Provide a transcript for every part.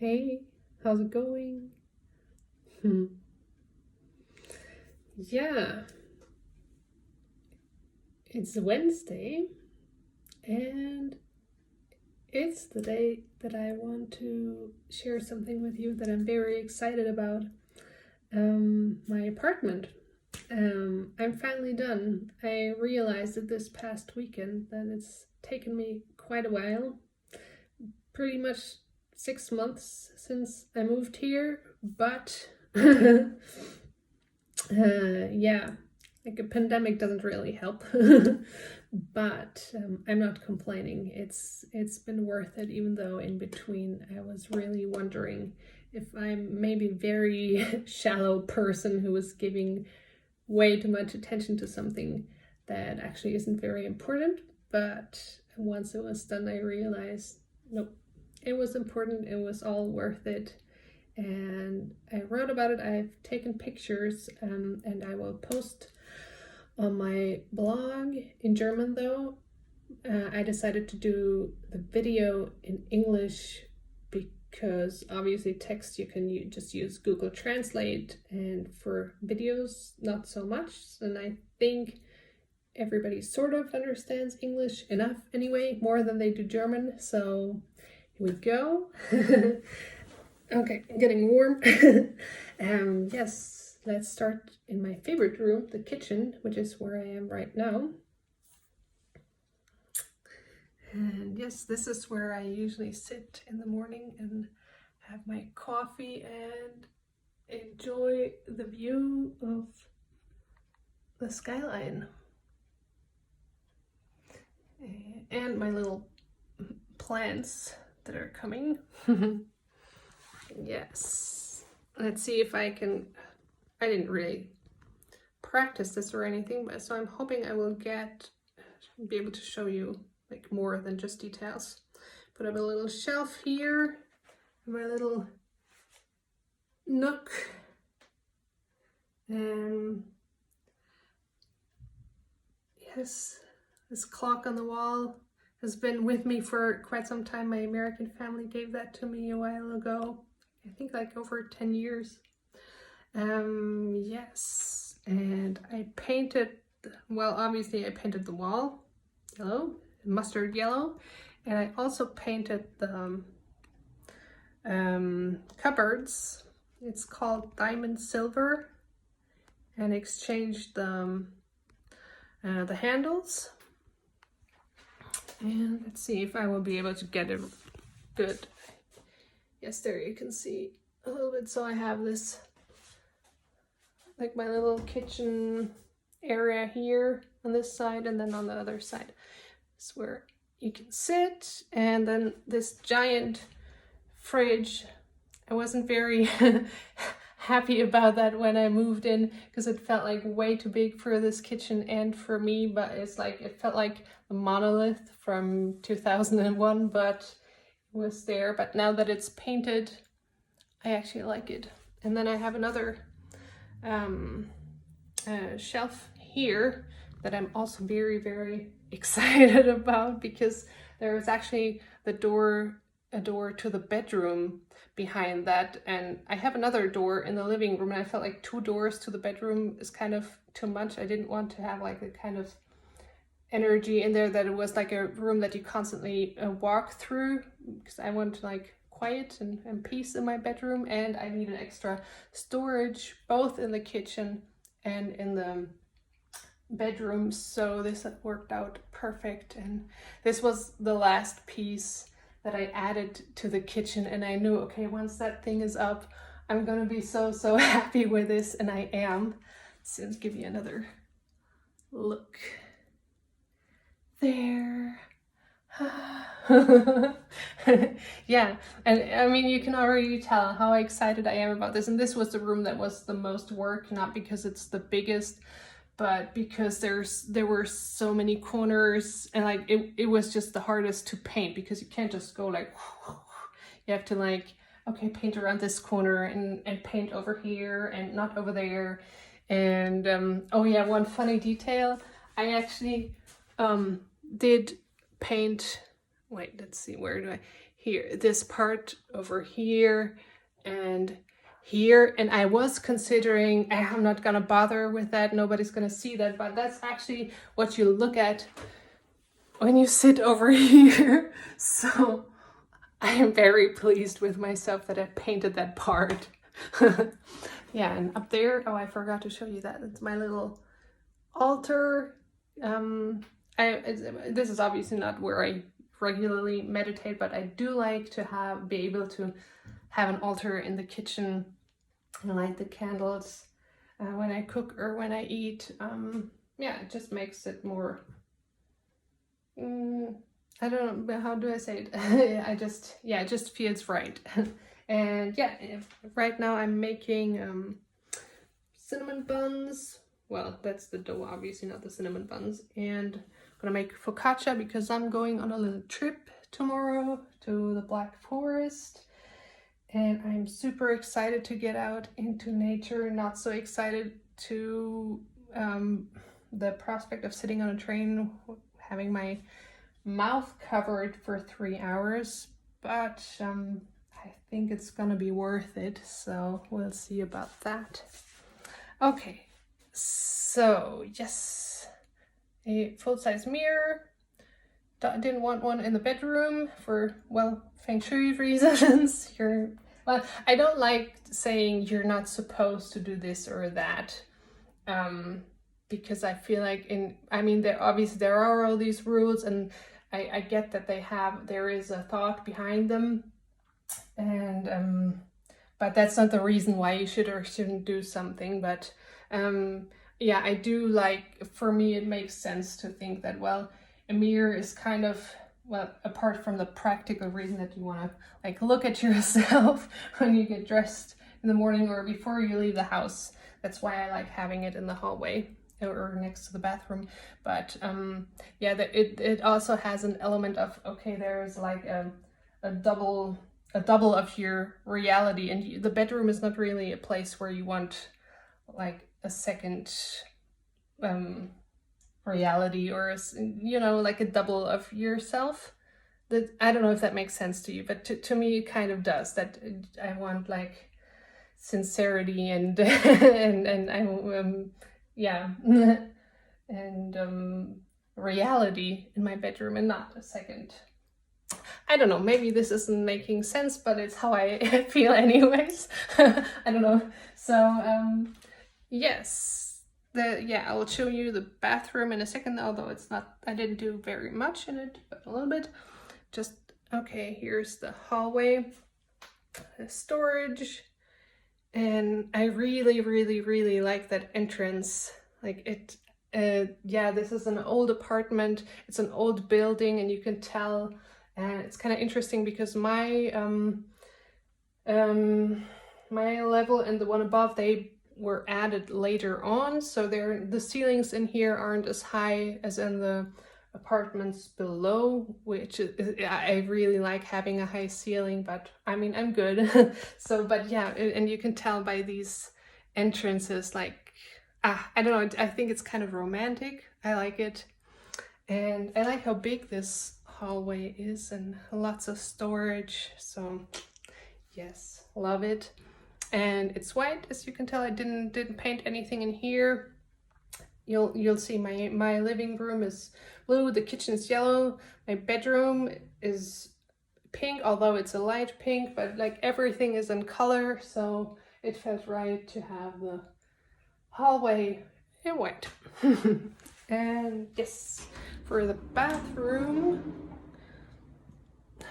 Hey, how's it going? Hmm. Yeah, it's Wednesday and it's the day that I want to share something with you that I'm very excited about. My apartment. I'm finally done. I realized it this past weekend that it's taken me quite a while, pretty much 6 months since I moved here, but yeah, like a pandemic doesn't really help. But I'm not complaining. It's been worth it, even though in between I was really wondering if I'm maybe very shallow person who was giving way too much attention to something that actually isn't very important. But once it was done, I realized nope, it was important. It was all worth it. And I wrote about it. I've taken pictures, and I will post on my blog in German. Though I decided to do the video in English because obviously text you can just use Google Translate, and for videos not so much. And I think everybody sort of understands English enough anyway, more than they do German. So here we go. Okay, getting warm. Yes, let's start in my favorite room, the kitchen, which is where I am right now. And yes, this is where I usually sit in the morning and have my coffee and enjoy the view of the skyline. And my little plants that are coming. Yes. Let's see if I can. I didn't really practice this or anything, but so I'm hoping I will be able to show you like more than just details. Put up a little shelf here, my little nook. Yes, this clock on the wall has been with me for quite some time. My American family gave that to me a while ago. I think like over 10 years. Yes, and I painted, well, obviously I painted the wall yellow, mustard yellow, and I also painted the cupboards. It's called diamond silver, and exchanged the handles. And let's see if I will be able to get it good. Yes, there you can see a little bit. So I have this, like my little kitchen area here on this side, and then on the other side is where you can sit. And then this giant fridge. I wasn't very happy about that when I moved in because it felt like way too big for this kitchen and for me, but it's like it felt like a monolith from 2001, but it was there. But now that it's painted, I actually like it. And then I have another shelf here that I'm also very, very excited about because there is actually a door to the bedroom behind that, and I have another door in the living room, and I felt like 2 doors to the bedroom is kind of too much. I didn't want to have like the kind of energy in there that it was like a room that you constantly walk through, because I want like quiet and peace in my bedroom, and I needed extra storage both in the kitchen and in the bedroom, so this worked out perfect. And this was the last piece that I added to the kitchen, and I knew, okay, once that thing is up, I'm gonna be so happy with this, and I am. So let's give you another look. There. Yeah, and I mean, you can already tell how excited I am about this. And this was the room that was the most work, not because it's the biggest, but because there were so many corners, and like it was just the hardest to paint because you can't just go like you have to like, okay, paint around this corner and paint over here and not over there. And oh yeah, one funny detail, I actually did paint wait, let's see, where do I, here, this part over here and here. And I was considering, I'm not gonna bother with that, nobody's gonna see that, but that's actually what you look at when you sit over here. So I am very pleased with myself that I painted that part. Yeah, and up there, oh, I forgot to show you that. It's my little altar. This is obviously not where I regularly meditate, but I do like to be able to have an altar in the kitchen and light the candles when I cook or when I eat. Yeah, it just makes it more, I don't know, how do I say it? It just feels right. And yeah, right now I'm making cinnamon buns. Well, that's the dough, obviously, not the cinnamon buns. And I'm gonna make focaccia because I'm going on a little trip tomorrow to the Black Forest. And I'm super excited to get out into nature, not so excited to the prospect of sitting on a train, having my mouth covered for 3 hours, but I think it's gonna be worth it, so we'll see about that. Okay, so yes, a full-size mirror. Didn't want one in the bedroom for, well, feng shui reasons. Well, I don't like saying you're not supposed to do this or that, because I feel like there are all these rules, and I get that there is a thought behind them, and but that's not the reason why you should or shouldn't do something. But yeah, I do like, for me it makes sense to think that, well, a mirror is kind of, well, apart from the practical reason that you want to like look at yourself when you get dressed in the morning or before you leave the house. That's why I like having it in the hallway or next to the bathroom. But yeah, it also has an element of, okay, there's like a double of your reality, and the bedroom is not really a place where you want like a second reality, or like a double of yourself. That, I don't know if that makes sense to you, but to me it kind of does. That I want like sincerity and and I yeah and reality in my bedroom, and not a second. I don't know, maybe this isn't making sense, but it's how I feel anyways. I don't know. So yes, I will show you the bathroom in a second, although I didn't do very much in it, but a little bit. Just, okay, here's the hallway, the storage, and I really, really, really like that entrance. Like it, yeah, this is an old apartment, it's an old building, and you can tell, and it's kind of interesting because my my level and the one above, they were added later on, so the ceilings in here aren't as high as in the apartments below, which is, I really like having a high ceiling, but I mean, I'm good. So, but yeah, and you can tell by these entrances, like, I don't know, I think it's kind of romantic. I like it. And I like how big this hallway is, and lots of storage. So yes, love it. And it's white, as you can tell. I didn't paint anything in here. You'll see my living room is blue, the kitchen is yellow, my bedroom is pink, although it's a light pink, but like everything is in color, so it felt right to have the hallway in white. And yes, for the bathroom,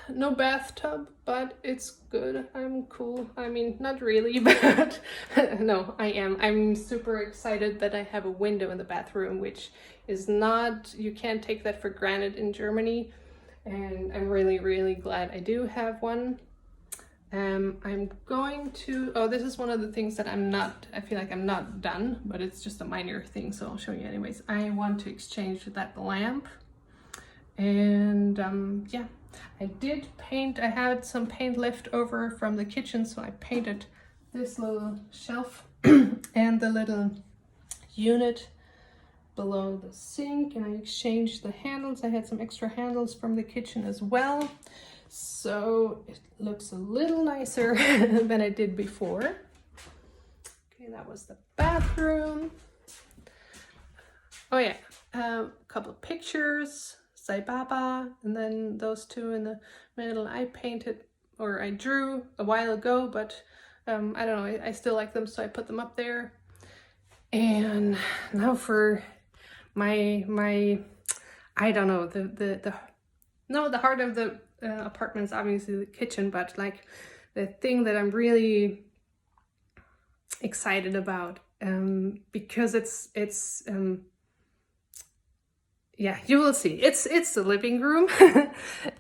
no bathtub, but it's good. I'm cool. I mean, not really, but no, I am. I'm super excited that I have a window in the bathroom, which is not, you can't take that for granted in Germany. And I'm really, really glad I do have one. I'm going to, this is one of the things that I feel like I'm not done, but it's just a minor thing, so I'll show you anyways. I want to exchange that lamp. And yeah, I did paint, I had some paint left over from the kitchen, so I painted this little shelf and the little unit below the sink, and I exchanged the handles. I had some extra handles from the kitchen as well, so it looks a little nicer than it did before. Okay, that was the bathroom. Oh yeah, a couple of pictures, Sai Baba, and then those two in the middle I painted, or I drew a while ago, but I don't know, I still like them, so I put them up there. And now for my I don't know, the heart of the apartment is obviously the kitchen, but like the thing that I'm really excited about, because it's yeah, you will see, it's the living room.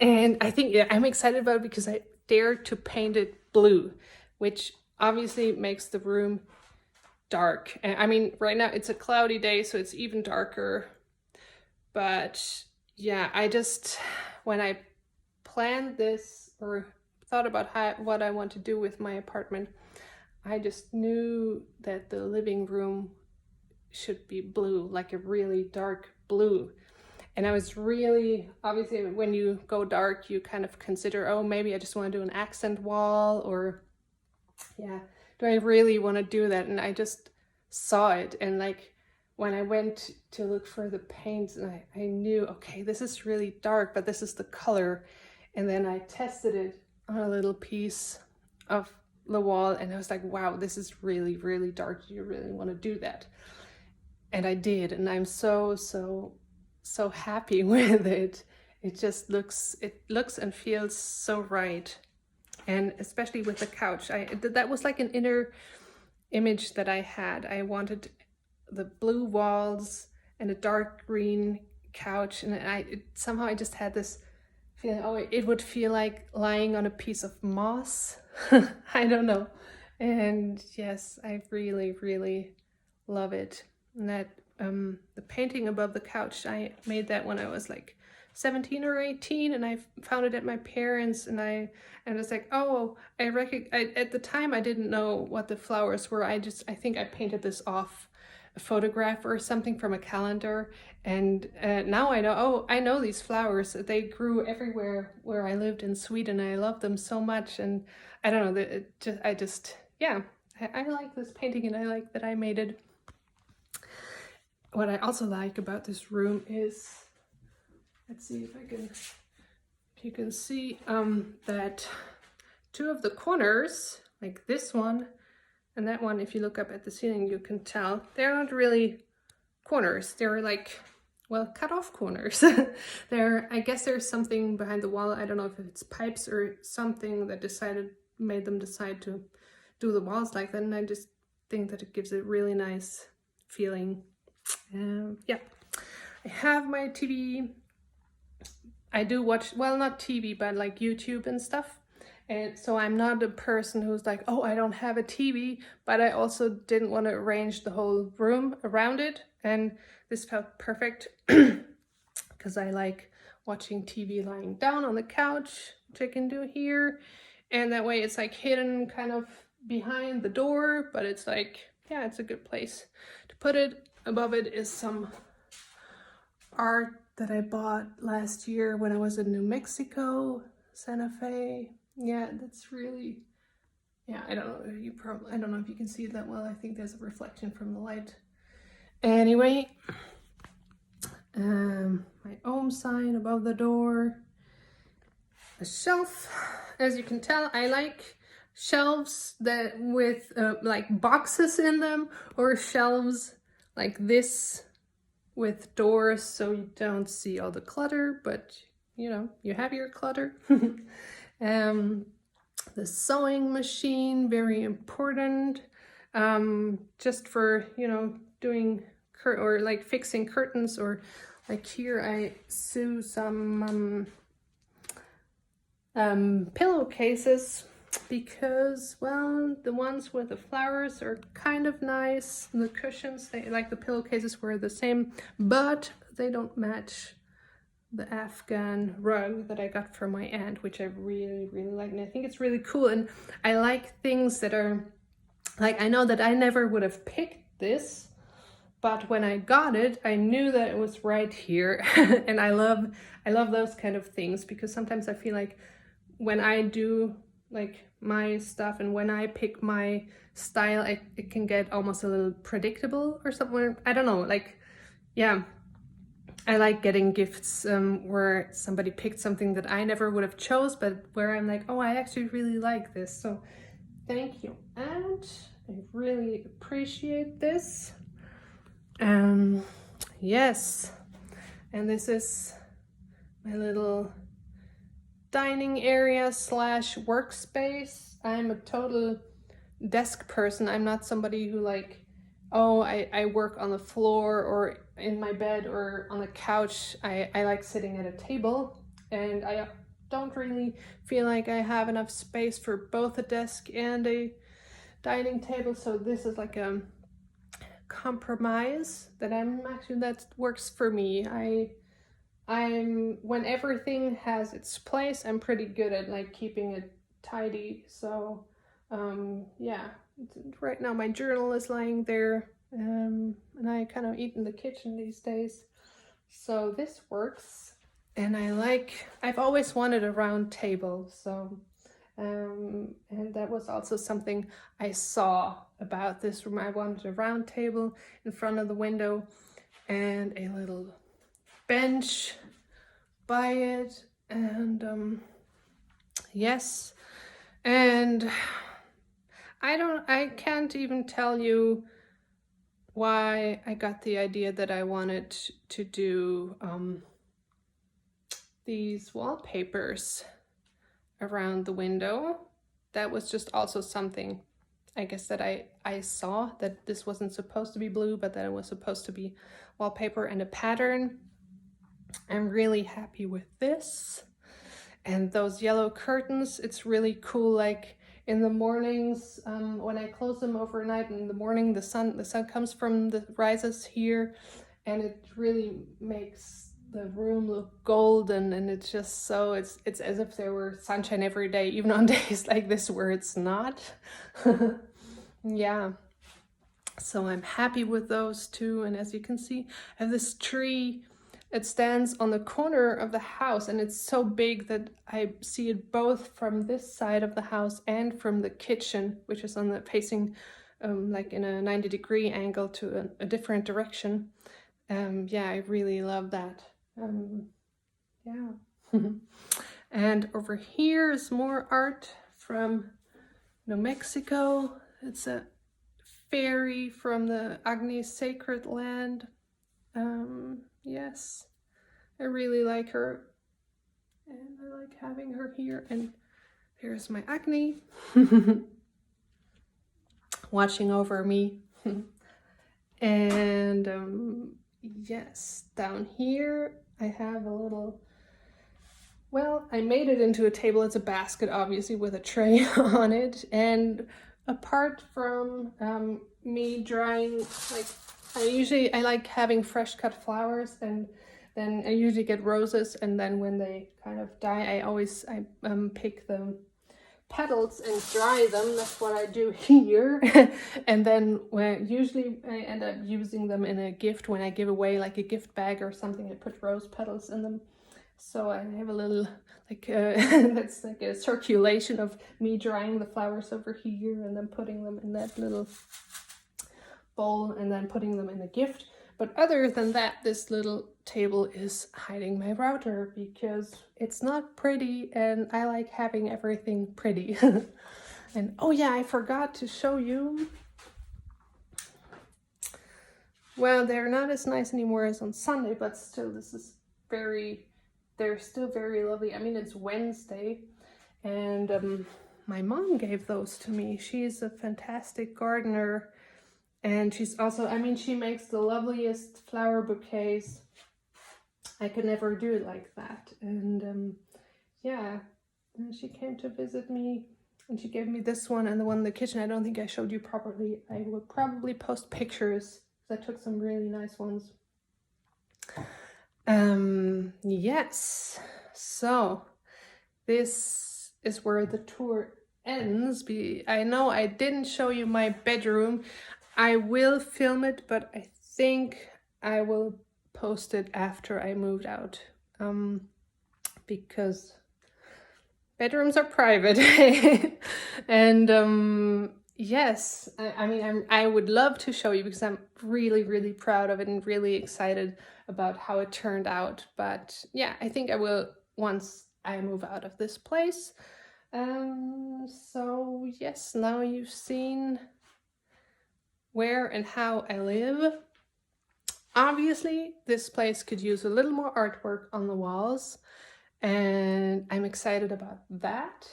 And I think, yeah, I'm excited about it because I dared to paint it blue, which obviously makes the room dark. And I mean, right now it's a cloudy day, so it's even darker. But yeah, I just, when I planned this or thought about what I want to do with my apartment, I just knew that the living room should be blue, like a really dark blue. And I was really, obviously when you go dark, you kind of consider, oh, maybe I just want to do an accent wall, or yeah, do I really want to do that? And I just saw it, and like when I went to look for the paints, and I knew, okay, this is really dark, but this is the color. And then I tested it on a little piece of the wall, and I was like, wow, this is really, really dark. Do you really want to do that? And I did, and I'm so happy with it. It just looks and feels so right. And especially with the couch, that was like an inner image that I had. I wanted the blue walls and a dark green couch, and somehow I just had this feeling, oh, it would feel like lying on a piece of moss. I don't know. And yes, I really, really love it. And that the painting above the couch, I made that when I was like 17 or 18, and I found it at my parents', and I was like, oh, at the time I didn't know what the flowers were. I think I painted this off a photograph or something from a calendar, and now I know, oh, I know these flowers. They grew everywhere where I lived in Sweden. I love them so much, and I don't know, I like this painting, and I like that I made it. What I also like about this room is, let's see if you can see that two of the corners, like this one and that one, if you look up at the ceiling, you can tell they're not really corners. They're like, well, cut off corners. I guess there's something behind the wall. I don't know if it's pipes or something that made them decide to do the walls like that. And I just think that it gives a really nice feeling. Yeah, I have my TV. I do watch, well, not TV, but like YouTube and stuff. And so I'm not a person who's like, oh, I don't have a TV, but I also didn't want to arrange the whole room around it. And this felt perfect because I like watching TV lying down on the couch, which I can do here. And that way it's like hidden kind of behind the door, but it's like, yeah, it's a good place to put it. Above it is some art that I bought last year when I was in New Mexico, Santa Fe. Yeah, that's really, yeah, I don't know if you can see it that well. I think there's a reflection from the light. Anyway, my Om sign above the door. A shelf. As you can tell, I like shelves that with like boxes in them, or shelves like this with doors, so you don't see all the clutter, but you know, you have your clutter. The sewing machine, very important, just for, you know, doing or like fixing curtains, or like here I sew some pillowcases, because, well, the ones with the flowers are kind of nice. The cushions, the pillowcases were the same, but they don't match the Afghan rug that I got from my aunt, which I really, really like. And I think it's really cool. And I like things that are, like, I know that I never would have picked this, But when I got it, I knew that it was right here. And I love those kind of things, because sometimes I feel like when I do like my stuff and when I pick my style, it can get almost a little predictable or something. I don't know, like, yeah. I like getting gifts where somebody picked something that I never would have chose, but where I'm like, oh, I actually really like this. So thank you, and I really appreciate this. Yes, and this is my little dining area slash workspace. I'm a total desk person. I'm not somebody who like, oh, I work on the floor or in my bed or on a couch. I like sitting at a table, and I don't really feel like I have enough space for both a desk and a dining table. So this is like a compromise that works for me. I'm when everything has its place, I'm pretty good at like keeping it tidy. So yeah, right now my journal is lying there, and I kind of eat in the kitchen these days, so this works. And I've always wanted a round table, so and that was also something I saw about this room. I wanted a round table in front of the window and a little bench by it, and yes, and I can't even tell you why I got the idea that I wanted to do these wallpapers around the window. That was just also something, I guess, that I saw, that this wasn't supposed to be blue, but that it was supposed to be wallpaper and a pattern. I'm really happy with this. And those yellow curtains, it's really cool. Like in the mornings, when I close them overnight, in the morning the sun comes from the rises here, and it really makes the room look golden. And it's just so it's as if there were sunshine every day, even on days like this where it's not. Yeah, so I'm happy with those two. And as you can see, I have this tree. It stands on the corner of the house, and it's so big that I see it both from this side of the house and from the kitchen, which is on the facing like in a 90-degree angle to a different direction. Yeah, I really love that. Yeah. And over here is more art from New Mexico. It's a fairy from the Agni's sacred land. Yes, I really like her, and I like having her here. And here's my Agni watching over me. And yes, down here I have a little, well, I made it into a table. It's a basket, obviously, with a tray on it. And apart from me drying, like, I like having fresh cut flowers, and then I usually get roses, and then when they kind of die, I pick the petals and dry them. That's what I do here. And then usually I end up using them in a gift when I give away like a gift bag or something. I put rose petals in them. So I have a little like that's like a circulation of me drying the flowers over here and then putting them in that little bowl and then putting them in a gift. But other than that, this little table is hiding my router because it's not pretty, and I like having everything pretty. And oh yeah, I forgot to show you. Well, they're not as nice anymore as on Sunday, but still, they're still very lovely. I mean, it's Wednesday, and my mom gave those to me. She's a fantastic gardener. And she's also, I mean, she makes the loveliest flower bouquets. I could never do it like that. And yeah, and she came to visit me, and she gave me this one and the one in the kitchen. I don't think I showed you properly. I will probably post pictures, because I took some really nice ones. Yes, so this is where the tour ends. I know I didn't show you my bedroom. I will film it, but I think I will post it after I moved out, because bedrooms are private. And yes, I mean, I would love to show you because I'm really, really proud of it and really excited about how it turned out. But yeah, I think I will once I move out of this place. So yes, now you've seen where and how I live. Obviously, this place could use a little more artwork on the walls, and I'm excited about that,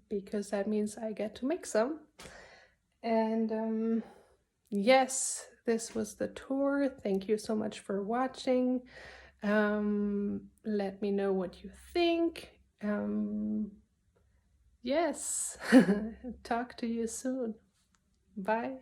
because that means I get to make some. And yes, this was the tour. Thank you so much for watching. Let me know what you think. Yes, talk to you soon. Bye.